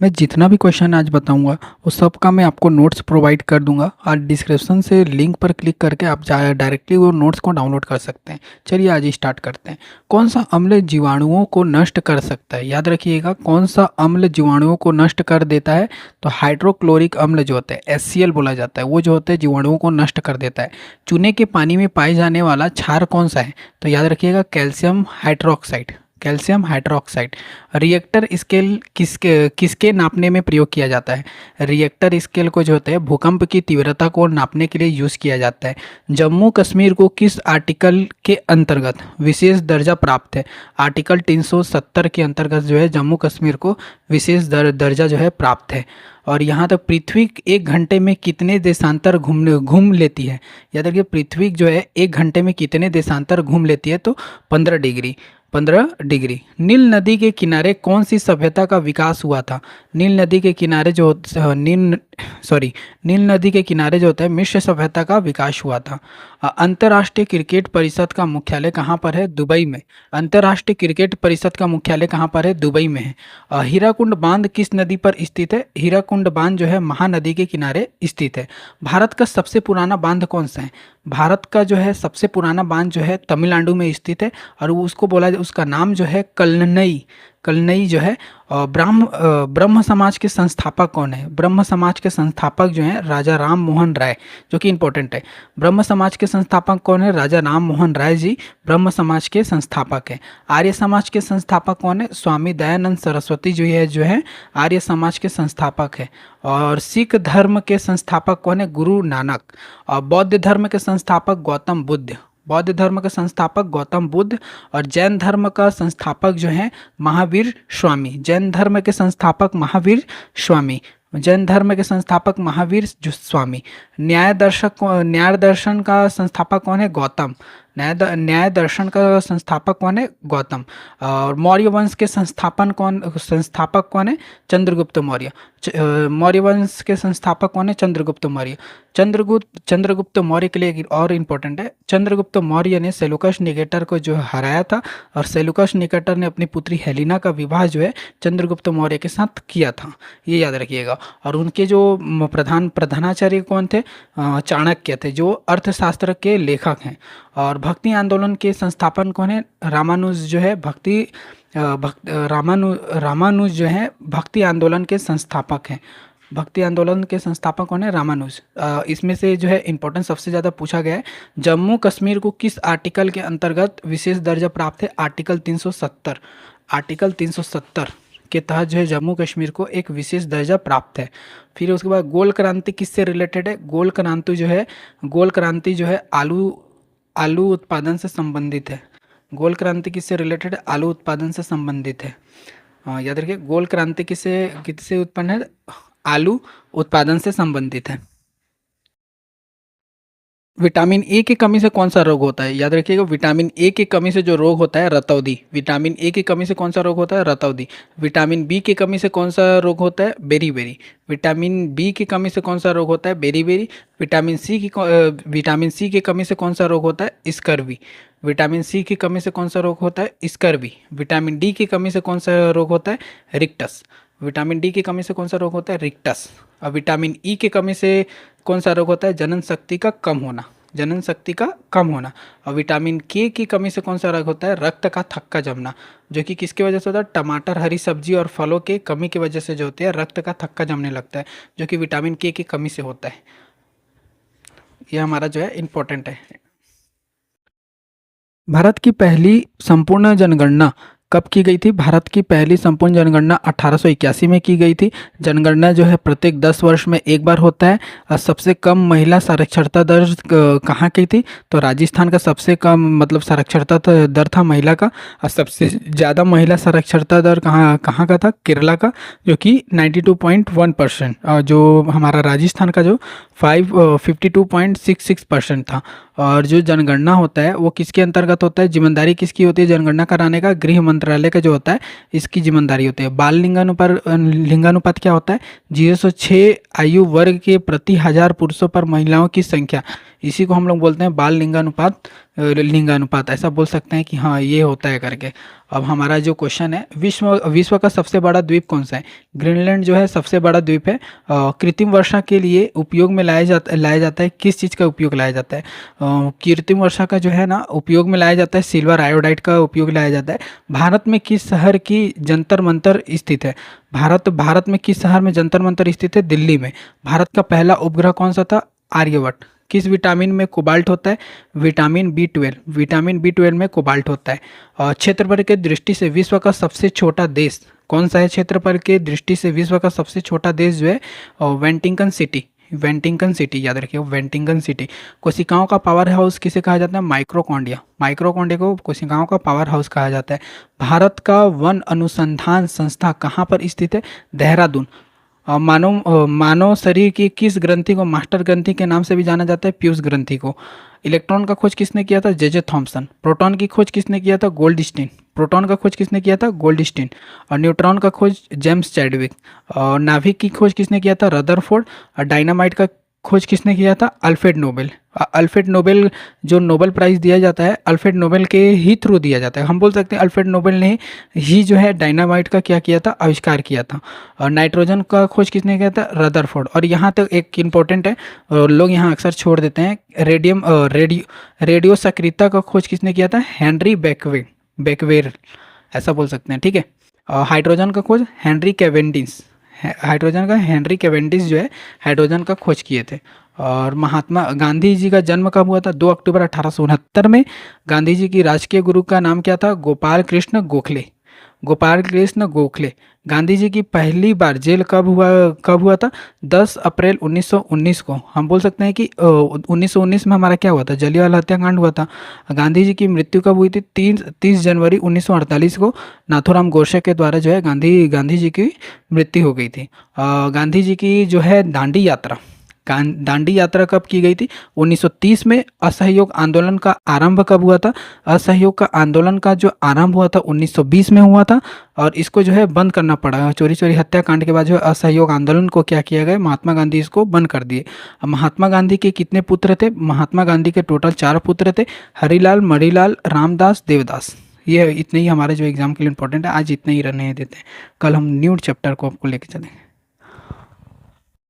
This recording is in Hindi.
मैं जितना भी क्वेश्चन आज बताऊंगा वो सब का मैं आपको नोट्स प्रोवाइड कर दूंगा और डिस्क्रिप्शन से लिंक पर क्लिक करके आप डायरेक्टली वो नोट्स को डाउनलोड कर सकते हैं। चलिए आज ही स्टार्ट करते हैं। कौन सा अम्ल जीवाणुओं को नष्ट कर सकता है? याद रखिएगा, कौन सा अम्ल जीवाणुओं को नष्ट कर देता है? तो हाइड्रोक्लोरिक अम्ल जो होता है HCl बोला जाता है, वो जो होता है जीवाणुओं को नष्ट कर देता है। चूने के पानी में पाए जाने वाला क्षार कौन सा है? तो याद रखिएगा calcium hydroxide. Calcium hydroxide. Richter scale किसके किसके नापने में प्रयोग किया जाता है? रिएक्टर स्केल को जो होता है भूकंप की तीव्रता को नापने के लिए यूज़ किया जाता है। जम्मू कश्मीर को किस आर्टिकल के अंतर्गत विशेष दर्जा प्राप्त है? आर्टिकल 370 के अंतर्गत जो है जम्मू कश्मीर को विशेष दर्जा जो है प्राप्त है। और यहाँ तक पृथ्वी 1 घंटे में कितने देशांतर घूम लेती है? याद रखिए, पृथ्वी जो है 1 घंटे में कितने देशांतर घूम लेती है? तो 15 डिग्री। 15 डिग्री। नील नदी के किनारे कौन सी सभ्यता का विकास हुआ था? नील नदी के किनारे जो नील नदी के किनारे जो होता है मिस्र सभ्यता का विकास हुआ था। अंतर्राष्ट्रीय क्रिकेट परिषद का मुख्यालय कहाँ पर है? दुबई में। अंतर्राष्ट्रीय क्रिकेट परिषद का मुख्यालय कहाँ पर है? दुबई में है। हीराकुंड बांध किस नदी पर स्थित है? हीराकुंड बांध जो है महानदी के किनारे स्थित है। भारत का सबसे पुराना बांध कौन सा है? भारत का जो है सबसे पुराना बांध जो है तमिलनाडु में स्थित है और वो उसको उसका नाम जो है कल्नई। कल्नई जो है। और ब्रह्म समाज के संस्थापक कौन है? ब्रह्म समाज के संस्थापक जो हैं राजा राम मोहन राय, जो कि इंपॉर्टेंट है। ब्रह्म समाज के संस्थापक कौन है? राजा राम मोहन राय जी ब्रह्म समाज के संस्थापक हैं। आर्य समाज के संस्थापक कौन है? स्वामी दयानंद सरस्वती जो है आर्य समाज के संस्थापक है। और सिख धर्म के संस्थापक कौन है? गुरु नानक। और बौद्ध धर्म के संस्थापक गौतम बुद्ध। बौद्ध धर्म के संस्थापक गौतम बुद्ध। और जैन धर्म का संस्थापक जो है महावीर स्वामी। जैन धर्म के संस्थापक महावीर स्वामी। जैन धर्म के संस्थापक महावीर स्वामी। न्याय दर्शन का संस्थापक कौन है? गौतम। न्याय दर्शन का संस्थापक कौन है? गौतम। और मौर्य वंश के संस्थापक कौन है? चंद्रगुप्त मौर्य। मौर्य वंश के संस्थापक कौन है? चंद्रगुप्त मौर्य। चंद्रगुप्त मौर्य के लिए एक और इम्पोर्टेंट है, चंद्रगुप्त मौर्य ने सेल्यूकस निकेटर को जो हराया था और सेल्यूकस निकेटर ने अपनी पुत्री हेलिना का विवाह जो है चंद्रगुप्त मौर्य के साथ किया था, ये याद रखिएगा। और उनके जो प्रधानाचार्य कौन थे? चाणक्य थे, जो अर्थशास्त्र के लेखक हैं। और भक्ति आंदोलन के संस्थापन कौन है? रामानुज जो है रामानुज जो है भक्ति आंदोलन के संस्थापक हैं। भक्ति आंदोलन के संस्थापक कौन है? रामानुज। इसमें से जो है इंपॉर्टेंट सबसे ज़्यादा पूछा गया है, जम्मू कश्मीर को किस आर्टिकल के अंतर्गत विशेष दर्जा प्राप्त है? आर्टिकल 370। आर्टिकल 370 के तहत जो है जम्मू कश्मीर को एक विशेष दर्जा प्राप्त है। फिर उसके बाद गोल क्रांति किससे रिलेटेड है? गोल क्रांति जो है आलू उत्पादन से संबंधित है। गोल क्रांति किससे रिलेटेड है? आलू उत्पादन से संबंधित है। याद रखिए, गोल क्रांति किससे उत्पन्न है? आलू उत्पादन से संबंधित है। विटामिन ए की कमी से कौन सा रोग होता है? याद रखिएगा, विटामिन ए की कमी से जो रोग होता है रतौंधी। विटामिन ए की कमी से कौन सा रोग होता है? रतौंधी। विटामिन बी की कमी से कौन सा रोग होता है? बेरीबेरी। विटामिन बी की कमी से कौन सा रोग होता है? बेरीबेरी। विटामिन सी की कमी से कौन सा रोग होता है? स्कर्वी। विटामिन सी की कमी से कौन सा रोग होता है? स्कर्वी। विटामिन डी की कमी से कौन सा रोग होता है? रिक्टस। विटामिन डी की कमी से कौन सा रोग होता है? रिक्टस। और विटामिन ई की कमी से कौन सा रोग होता है? जनन शक्ति का कम होना। जनन शक्ति का कम होना। और विटामिन के की कमी से कौन सा रोग होता है? रक्त का थक्का जमना, जो कि किसकी वजह से होता है? टमाटर, हरी सब्जी और फलों के कमी की वजह से जो होती है रक्त का थक्का जमने लगता है, जो कि विटामिन के की कमी से होता है। यह हमारा जो है इम्पोर्टेंट है। भारत की पहली संपूर्ण जनगणना कब की गई थी? भारत की पहली संपूर्ण जनगणना 1881 में की गई थी। जनगणना जो है प्रत्येक 10 वर्ष में एक बार होता है। और सबसे कम महिला साक्षरता दर कहाँ की थी? तो राजस्थान का सबसे कम साक्षरता दर था महिला का। और सबसे ज़्यादा महिला साक्षरता दर कहाँ का था? केरला का, जो कि 92.1%। और जो हमारा राजस्थान का जो 52.66% था। और जो जनगणना होता है वो किसके अंतर्गत होता है? जिम्मेदारी किसकी होती है जनगणना कराने का? गृह मंत्रालय का जो होता है इसकी जिम्मेदारी होती है। बाल लिंगानुपात क्या होता है? 006 आयु वर्ग के प्रति 1000 पुरुषों पर महिलाओं की संख्या। इसी को हम लोग बोलते हैं बाल लिंगानुपात, लिंगानुपात ऐसा बोल सकते हैं कि हाँ ये होता है करके। अब हमारा जो क्वेश्चन है, विश्व का सबसे बड़ा द्वीप कौन सा है? ग्रीनलैंड जो है सबसे बड़ा द्वीप है। कृत्रिम वर्षा के लिए उपयोग में लाया जाता है, किस चीज़ का उपयोग लाया जाता है? कृत्रिम वर्षा का जो है ना उपयोग में लाया जाता है, सिल्वर आयोडाइड का उपयोग लाया जाता है। भारत में किस शहर की जंतर मंतर स्थित है? भारत में किस शहर में जंतर मंतर स्थित है? दिल्ली में। भारत का पहला उपग्रह कौन सा था? आर्यभट्ट। किस विटामिन में कोबाल्ट होता है? Vitamin B12। विटामिन B12 में कोबाल्ट होता है। और क्षेत्रफल के दृष्टि से विश्व का सबसे छोटा देश कौन सा है? क्षेत्रफल के दृष्टि से विश्व का सबसे छोटा देश जो है वेंटिंगटन सिटी। वेंटिंगटन सिटी याद रखिए, वेंटिंगटन सिटी। कोशिकाओं का पावर हाउस किसे कहा जाता है? माइक्रोकॉन्ड्रिया। माइक्रोकॉन्ड्रिया को कोशिकाओं का पावर हाउस कहा जाता है। भारत का वन अनुसंधान संस्था कहाँ पर स्थित है? देहरादून। मानव शरीर की किस ग्रंथि को मास्टर ग्रंथि के नाम से भी जाना जाता है? पीयूष ग्रंथि को। इलेक्ट्रॉन का खोज किसने किया था? J Thomson. प्रोटॉन की खोज किसने किया था? गोल्डस्टीन। प्रोटॉन का खोज किसने किया था? गोल्डस्टीन। और न्यूट्रॉन का खोज जेम्स चैडविक। और नाभिक की खोज किसने किया था? रदरफोर्ड। और डायनामाइट का खोज किसने किया था? Alfred Nobel. अल्फ्रेड नोबेल जो नोबेल प्राइज़ दिया जाता है अल्फ्रेड नोबेल के ही थ्रू दिया जाता है। हम बोल सकते हैं अल्फ्रेड नोबेल ने ही जो है डायनामाइट का क्या किया था? आविष्कार किया था। और नाइट्रोजन का खोज किसने किया था? रदरफोर्ड। और यहाँ तक एक इम्पोर्टेंट है, लोग यहाँ अक्सर छोड़ देते हैं, रेडियो सक्रियता का खोज किसने किया था? हेनरी बेकवेर ऐसा बोल सकते हैं, ठीक है। हाइड्रोजन का खोज हेनरी कैवेंडिश। हाइड्रोजन का हेनरी कैवेंडिश जो है हाइड्रोजन का खोज किए थे। और महात्मा गांधी जी का जन्म कब हुआ था? 2 अक्टूबर 1869 में। गांधी जी की राजकीय गुरु का नाम क्या था? गोपाल कृष्ण गोखले। गोपाल कृष्ण गोखले। गांधी जी की पहली बार जेल कब हुआ था? 10 अप्रैल 1919 को। हम बोल सकते हैं कि 1919 में हमारा क्या हुआ था? जलियांवाला हत्याकांड हुआ था। गांधी जी की मृत्यु कब हुई थी? 30 जनवरी 1948 को नाथूराम गोडसे के द्वारा जो है गांधी जी की मृत्यु हो गई थी। गांधी जी की जो है दांडी यात्रा कब की गई थी? 1930 में। असहयोग आंदोलन का आरंभ कब हुआ था? असहयोग का आंदोलन का जो आरंभ हुआ था 1920 में हुआ था। और इसको जो है बंद करना पड़ा। चोरी हत्याकांड के बाद जो है असहयोग आंदोलन को क्या किया गया? महात्मा गांधी इसको बंद कर दिए। महात्मा गांधी के कितने पुत्र थे? महात्मा गांधी के टोटल 4 पुत्र थे, हरिलाल, मणिलाल, रामदास, देवदास। ये इतने ही हमारे जो एग्जाम के लिए इंपॉर्टेंट है। आज इतने ही रहने देते हैं, कल हम न्यू चैप्टर को आपको लेके चलेंगे।